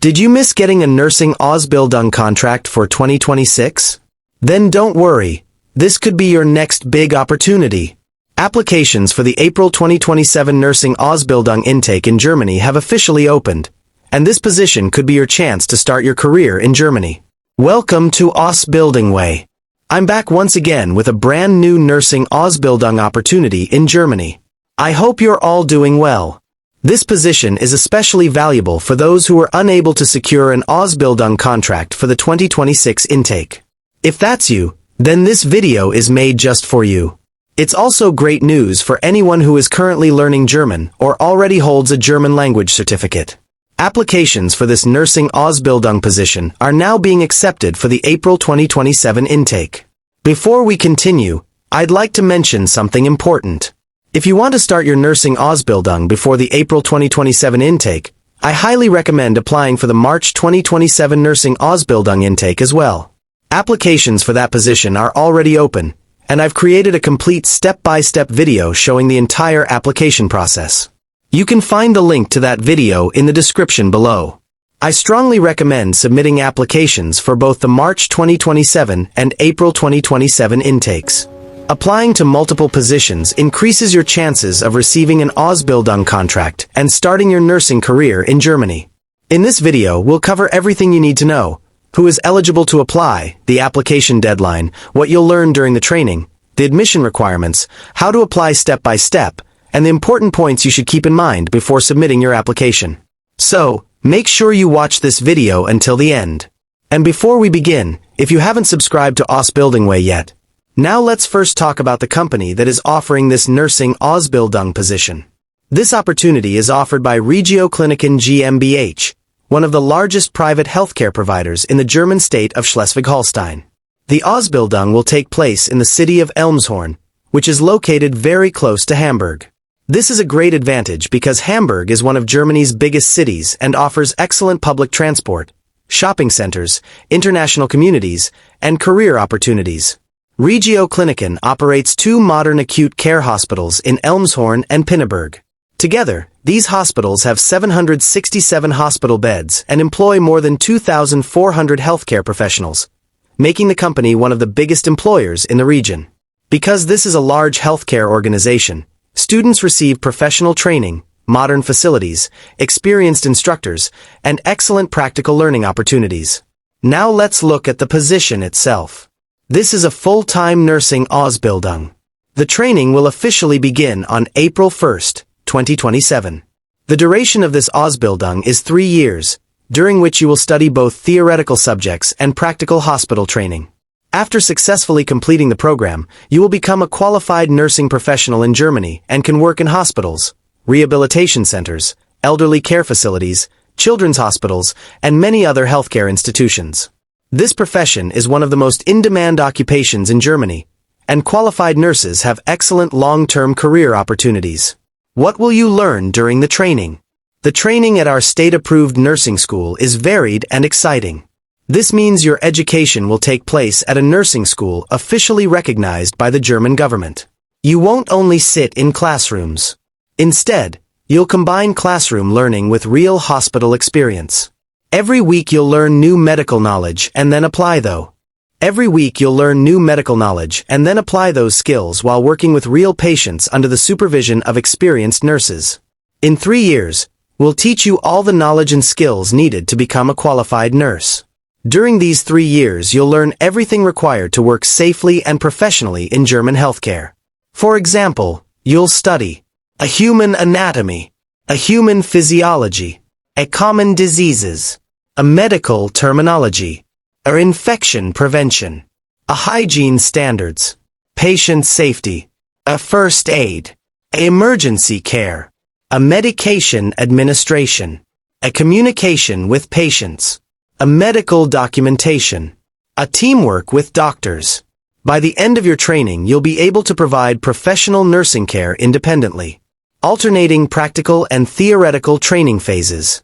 Did you miss getting a Nursing Ausbildung contract for 2026? Then don't worry, this could be your next big opportunity. Applications for the April 2027 Nursing Ausbildung intake in Germany have officially opened, and this position could be your chance to start your career in Germany. Welcome to Ausbildung Way. I'm back once again with a brand new Nursing Ausbildung opportunity in Germany. I hope you're all doing well. This position is especially valuable for those who are unable to secure an Ausbildung contract for the 2026 intake. If that's you, then this video is made just for you. It's also great news for anyone who is currently learning German or already holds a German language certificate. Applications for this Nursing Ausbildung position are now being accepted for the April 2027 intake. Before we continue, I'd like to mention something important. If you want to start your Nursing Ausbildung before the April 2027 intake, I highly recommend applying for the March 2027 Nursing Ausbildung intake as well. Applications for that position are already open, and I've created a complete step-by-step video showing the entire application process. You can find the link to that video in the description below. I strongly recommend submitting applications for both the March 2027 and April 2027 intakes. Applying to multiple positions increases your chances of receiving an Ausbildung contract and starting your nursing career in Germany. In this video, we'll cover everything you need to know: who is eligible to apply, the application deadline, what you'll learn during the training, the admission requirements, how to apply step by step, and the important points you should keep in mind before submitting your application. So, make sure you watch this video until the end. And before we begin, if you haven't subscribed to Ausbildung Way yet, now let's first talk about the company that is offering this Nursing Ausbildung position. This opportunity is offered by Regiokliniken GmbH, one of the largest private healthcare providers in the German state of Schleswig-Holstein. The Ausbildung will take place in the city of Elmshorn, which is located very close to Hamburg. This is a great advantage because Hamburg is one of Germany's biggest cities and offers excellent public transport, shopping centers, international communities, and career opportunities. Regiokliniken operates 2 modern acute care hospitals in Elmshorn and Pinneberg. Together, these hospitals have 767 hospital beds and employ more than 2,400 healthcare professionals, making the company one of the biggest employers in the region. Because this is a large healthcare organization, students receive professional training, modern facilities, experienced instructors, and excellent practical learning opportunities. Now let's look at the position itself. This is a full-time Nursing Ausbildung. The training will officially begin on April 1st, 2027. The duration of this Ausbildung is 3 years, during which you will study both theoretical subjects and practical hospital training. After successfully completing the program, you will become a qualified nursing professional in Germany and can work in hospitals, rehabilitation centers, elderly care facilities, children's hospitals, and many other healthcare institutions. This profession is one of the most in-demand occupations in Germany, and qualified nurses have excellent long-term career opportunities. What will you learn during the training? The training at our state-approved nursing school is varied and exciting. This means your education will take place at a nursing school officially recognized by the German government. You won't only sit in classrooms. Instead, you'll combine classroom learning with real hospital experience. Every week you'll learn new medical knowledge and then apply those skills while working with real patients under the supervision of experienced nurses. In 3 years, we'll teach you all the knowledge and skills needed to become a qualified nurse. During these 3 years you'll learn everything required to work safely and professionally in German healthcare. For example, you'll study a human anatomy, a human physiology, a common diseases, a medical terminology, a infection prevention, a hygiene standards, patient safety, a first aid, a emergency care, a medication administration, a communication with patients, a medical documentation, a teamwork with doctors. By the end of your training, you'll be able to provide professional nursing care independently, alternating practical and theoretical training phases.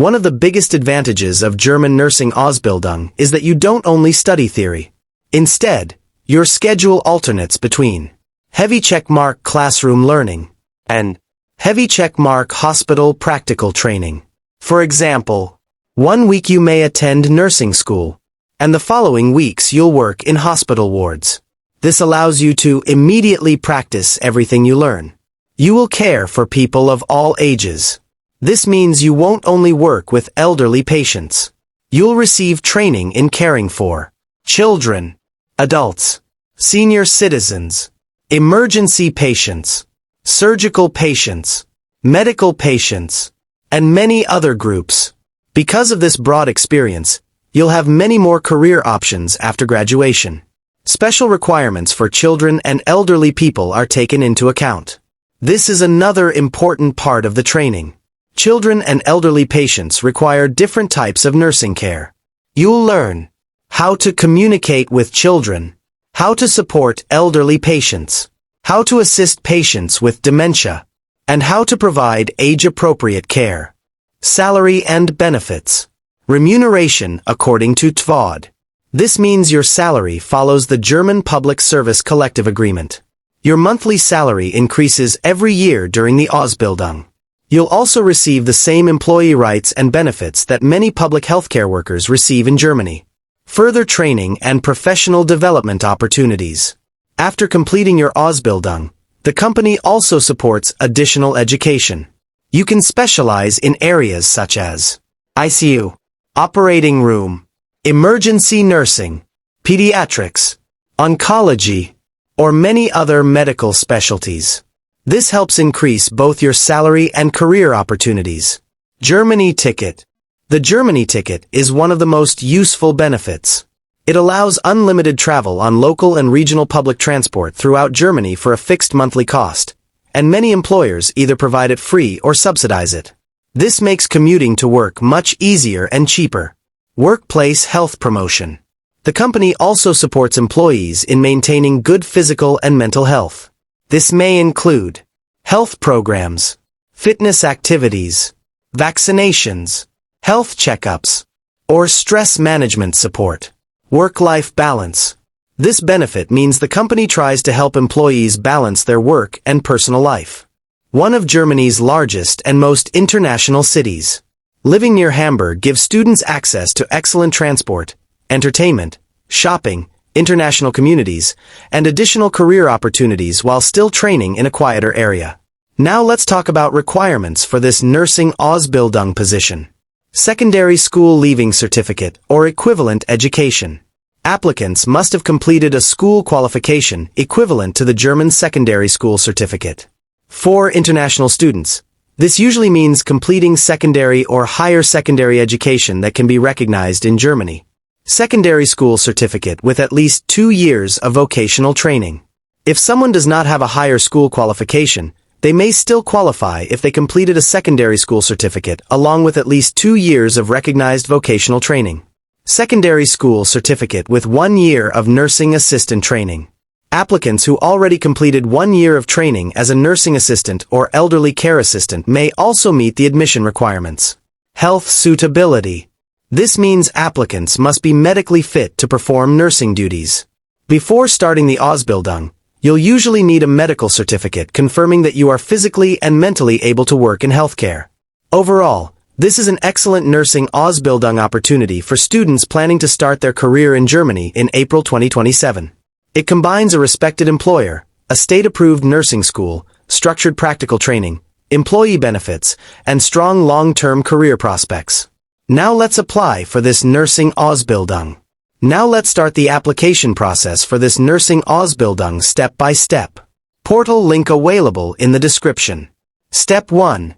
One of the biggest advantages of German Nursing Ausbildung is that you don't only study theory. Instead, your schedule alternates between heavy checkmark classroom learning and heavy checkmark hospital practical training. For example, 1 week you may attend nursing school, and the following weeks you'll work in hospital wards. This allows you to immediately practice everything you learn. You will care for people of all ages. This means you won't only work with elderly patients. You'll receive training in caring for children, adults, senior citizens, emergency patients, surgical patients, medical patients, and many other groups. Because of this broad experience, you'll have many more career options after graduation. Special requirements for children and elderly people are taken into account. This is another important part of the training. Children and elderly patients require different types of nursing care. You'll learn how to communicate with children, how to support elderly patients, how to assist patients with dementia, and how to provide age-appropriate care. Salary and benefits. Remuneration according to TVÖD. This means your salary follows the German Public Service Collective Agreement. Your monthly salary increases every year during the Ausbildung. You'll also receive the same employee rights and benefits that many public healthcare workers receive in Germany. Further training and professional development opportunities. After completing your Ausbildung, the company also supports additional education. You can specialize in areas such as ICU, operating room, emergency nursing, pediatrics, oncology, or many other medical specialties. This helps increase both your salary and career opportunities. Germany ticket. The Germany ticket is one of the most useful benefits. It allows unlimited travel on local and regional public transport throughout Germany for a fixed monthly cost, and many employers either provide it free or subsidize it. This makes commuting to work much easier and cheaper. Workplace health promotion. The company also supports employees in maintaining good physical and mental health. This may include health programs, fitness activities, vaccinations, health checkups, or stress management support. Work-life balance. This benefit means the company tries to help employees balance their work and personal life. One of Germany's largest and most international cities. Living near Hamburg gives students access to excellent transport, entertainment, shopping, international communities, and additional career opportunities while still training in a quieter area. Now let's talk about requirements for this Nursing Ausbildung position. Secondary school leaving certificate or equivalent education. Applicants must have completed a school qualification equivalent to the German secondary school certificate. For international students, this usually means completing secondary or higher secondary education that can be recognized in Germany. Secondary school certificate with at least 2 years of vocational training. If someone does not have a higher school qualification, they may still qualify if they completed a secondary school certificate along with at least 2 years of recognized vocational training. Secondary school certificate with 1 year of nursing assistant training. Applicants who already completed 1 year of training as a nursing assistant or elderly care assistant may also meet the admission requirements. Health suitability. This means applicants must be medically fit to perform nursing duties. Before starting the Ausbildung, you'll usually need a medical certificate confirming that you are physically and mentally able to work in healthcare. Overall, this is an excellent Nursing Ausbildung opportunity for students planning to start their career in Germany in April 2027. It combines a respected employer, a state-approved nursing school, structured practical training, employee benefits, and strong long-term career prospects. Now let's apply for this Nursing Ausbildung. Now let's start the application process for this Nursing Ausbildung step by step. Portal link available in the description. Step 1.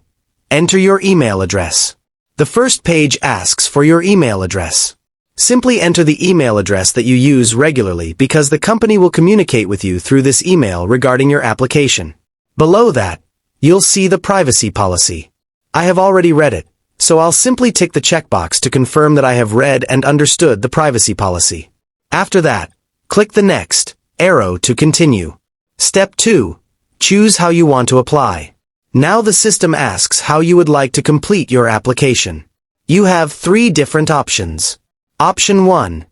Enter your email address. The first page asks for your email address. Simply enter the email address that you use regularly because the company will communicate with you through this email regarding your application. Below that, you'll see the privacy policy. I have already read it, so I'll simply tick the checkbox to confirm that I have read and understood the privacy policy. After that, click the next arrow to continue. Step 2. Choose how you want to apply. Now the system asks how you would like to complete your application. You have 3 different options. Option 1.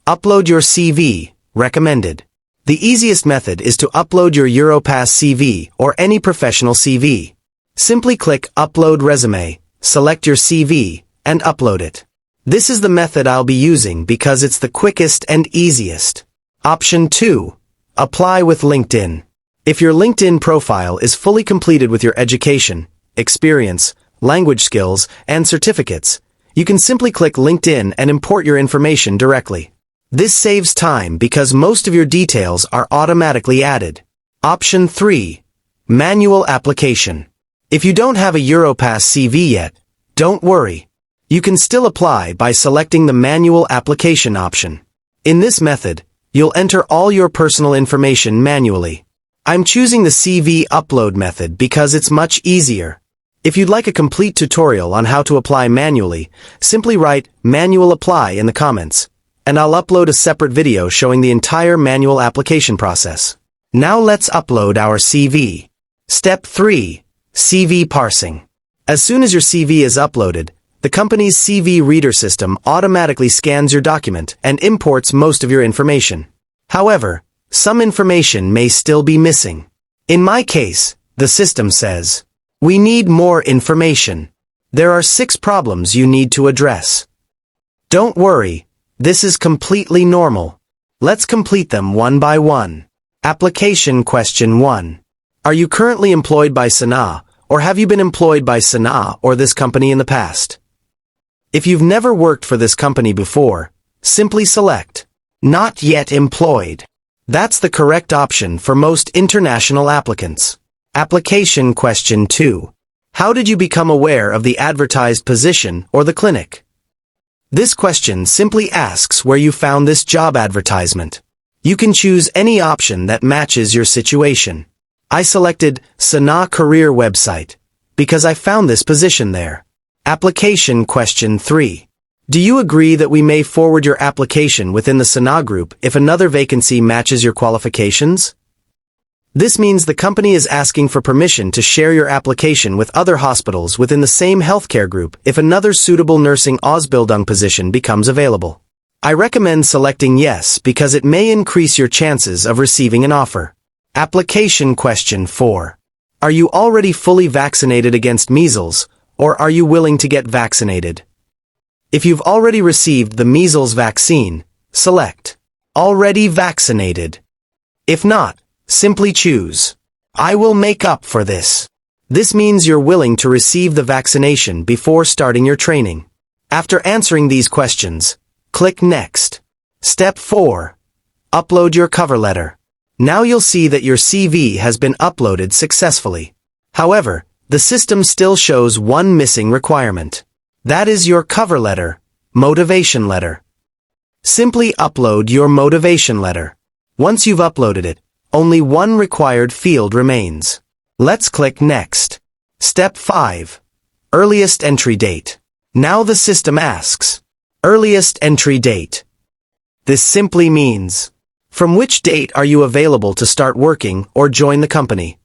Upload your CV, recommended. The easiest method is to upload your Europass CV or any professional CV. Simply click Upload Resume, select your CV, and upload it. This is the method I'll be using because it's the quickest and easiest. Option 2. Apply with LinkedIn. If your LinkedIn profile is fully completed with your education, experience, language skills, and certificates, you can simply click LinkedIn and import your information directly. This saves time because most of your details are automatically added. Option 3. Manual application. If you don't have a Europass CV yet, don't worry. You can still apply by selecting the manual application option. In this method, you'll enter all your personal information manually. I'm choosing the CV upload method because it's much easier. If you'd like a complete tutorial on how to apply manually, simply write manual apply in the comments, and I'll upload a separate video showing the entire manual application process. Now let's upload our CV. Step 3. CV parsing. As soon as your CV is uploaded, the company's CV reader system automatically scans your document and imports most of your information. However, some information may still be missing. In my case, the system says, "We need more information. There are 6 problems you need to address." Don't worry, this is completely normal. Let's complete them one by one. Application question 1. Are you currently employed by Sanaa, or have you been employed by Sanaa or this company in the past? If you've never worked for this company before, simply select Not Yet Employed. That's the correct option for most international applicants. Application question 2. How did you become aware of the advertised position or the clinic? This question simply asks where you found this job advertisement. You can choose any option that matches your situation. I selected Sanaa Career website because I found this position there. Application question 3. Do you agree that we may forward your application within the Sanaa group if another vacancy matches your qualifications? This means the company is asking for permission to share your application with other hospitals within the same healthcare group if another suitable Nursing Ausbildung position becomes available. I recommend selecting yes because it may increase your chances of receiving an offer. Application question 4. Are you already fully vaccinated against measles, or are you willing to get vaccinated? If you've already received the measles vaccine, select Already Vaccinated. If not, simply choose I will make up for this. This means you're willing to receive the vaccination before starting your training. After answering these questions, click Next. Step 4. Upload your cover letter. Now you'll see that your CV has been uploaded successfully. However, the system still shows one missing requirement. That is your cover letter, motivation letter. Simply upload your motivation letter. Once you've uploaded it, only one required field remains. Let's click Next. Step 5. Earliest entry date. Now the system asks, Earliest entry date. This simply means, from which date are you available to start working or join the company?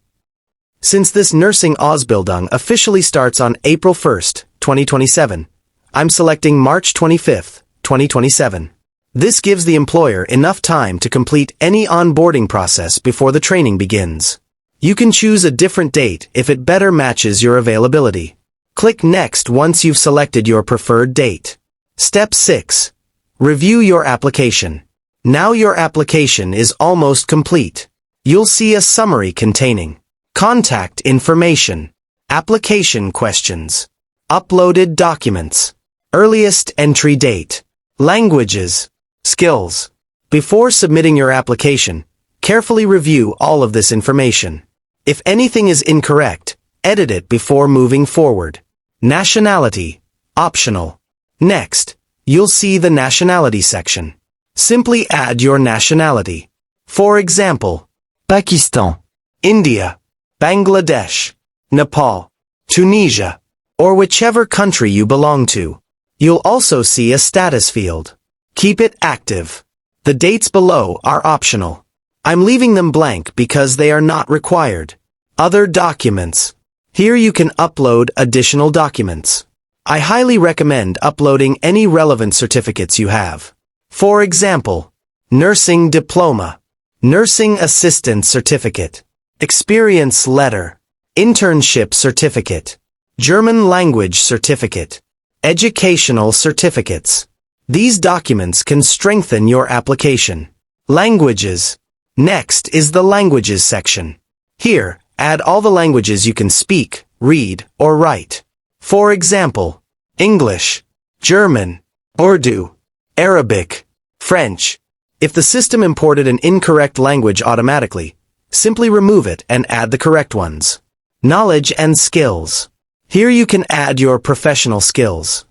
Since this Nursing Ausbildung officially starts on April 1st, 2027, I'm selecting March 25th, 2027. This gives the employer enough time to complete any onboarding process before the training begins. You can choose a different date if it better matches your availability. Click Next once you've selected your preferred date. Step 6. Review your application. Now your application is almost complete. You'll see a summary containing contact information, application questions, uploaded documents, earliest entry date, languages, skills. Before submitting your application, carefully review all of this information. If anything is incorrect, edit it before moving forward. Nationality, optional. Next, you'll see the nationality section. Simply add your nationality. For example, Pakistan, India, Bangladesh, Nepal, Tunisia, or whichever country you belong to. You'll also see a status field. Keep it active. The dates below are optional. I'm leaving them blank because they are not required. Other documents. Here you can upload additional documents. I highly recommend uploading any relevant certificates you have. For example, nursing diploma, nursing assistant certificate, experience letter, internship certificate, German language certificate, Educational certificates. These documents can strengthen your application. Languages. Next is the languages section. Here, add all the languages you can speak, read, or write. For example, English, German, Urdu, Arabic, French. If the system imported an incorrect language automatically, simply remove it and add the correct ones. Knowledge and skills. Here you can add your professional skills.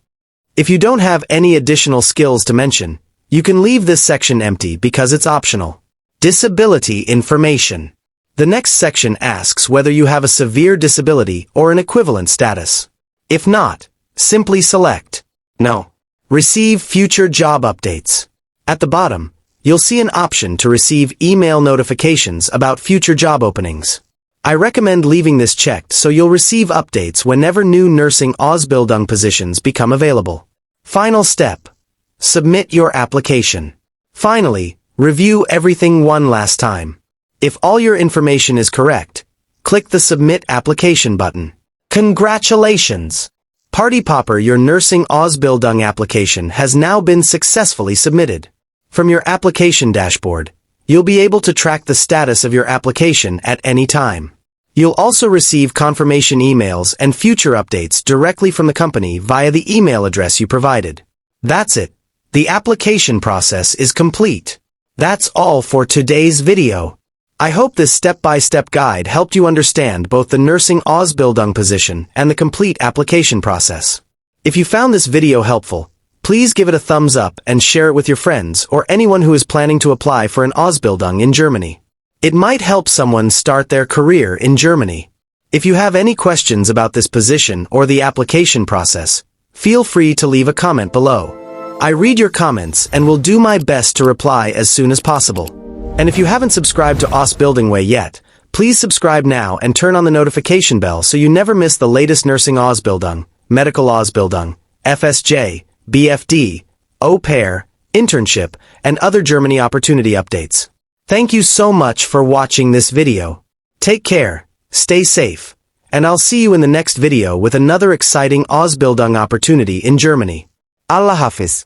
If you don't have any additional skills to mention, you can leave this section empty because it's optional. Disability information. The next section asks whether you have a severe disability or an equivalent status. If not, simply select No. Receive future job updates. At the bottom, you'll see an option to receive email notifications about future job openings. I recommend leaving this checked so you'll receive updates whenever new Nursing Ausbildung positions become available. Final step. Submit your application. Finally, review everything one last time. If all your information is correct, click the Submit Application button. Congratulations! Party Popper, your Nursing Ausbildung application has now been successfully submitted. From your application dashboard, you'll be able to track the status of your application at any time. You'll also receive confirmation emails and future updates directly from the company via the email address you provided. That's it. The application process is complete. That's all for today's video. I hope this step-by-step guide helped you understand both the Nursing Ausbildung position and the complete application process. If you found this video helpful, please give it a thumbs up and share it with your friends or anyone who is planning to apply for an Ausbildung in Germany. It might help someone start their career in Germany. If you have any questions about this position or the application process, feel free to leave a comment below. I read your comments and will do my best to reply as soon as possible. And if you haven't subscribed to Ausbildung Way yet, please subscribe now and turn on the notification bell so you never miss the latest Nursing Ausbildung, Medical Ausbildung, FSJ, BFD, au pair, internship, and other Germany opportunity updates. Thank you so much for watching this video. Take care, stay safe, and I'll see you in the next video with another exciting Ausbildung opportunity in Germany. Allah Hafiz.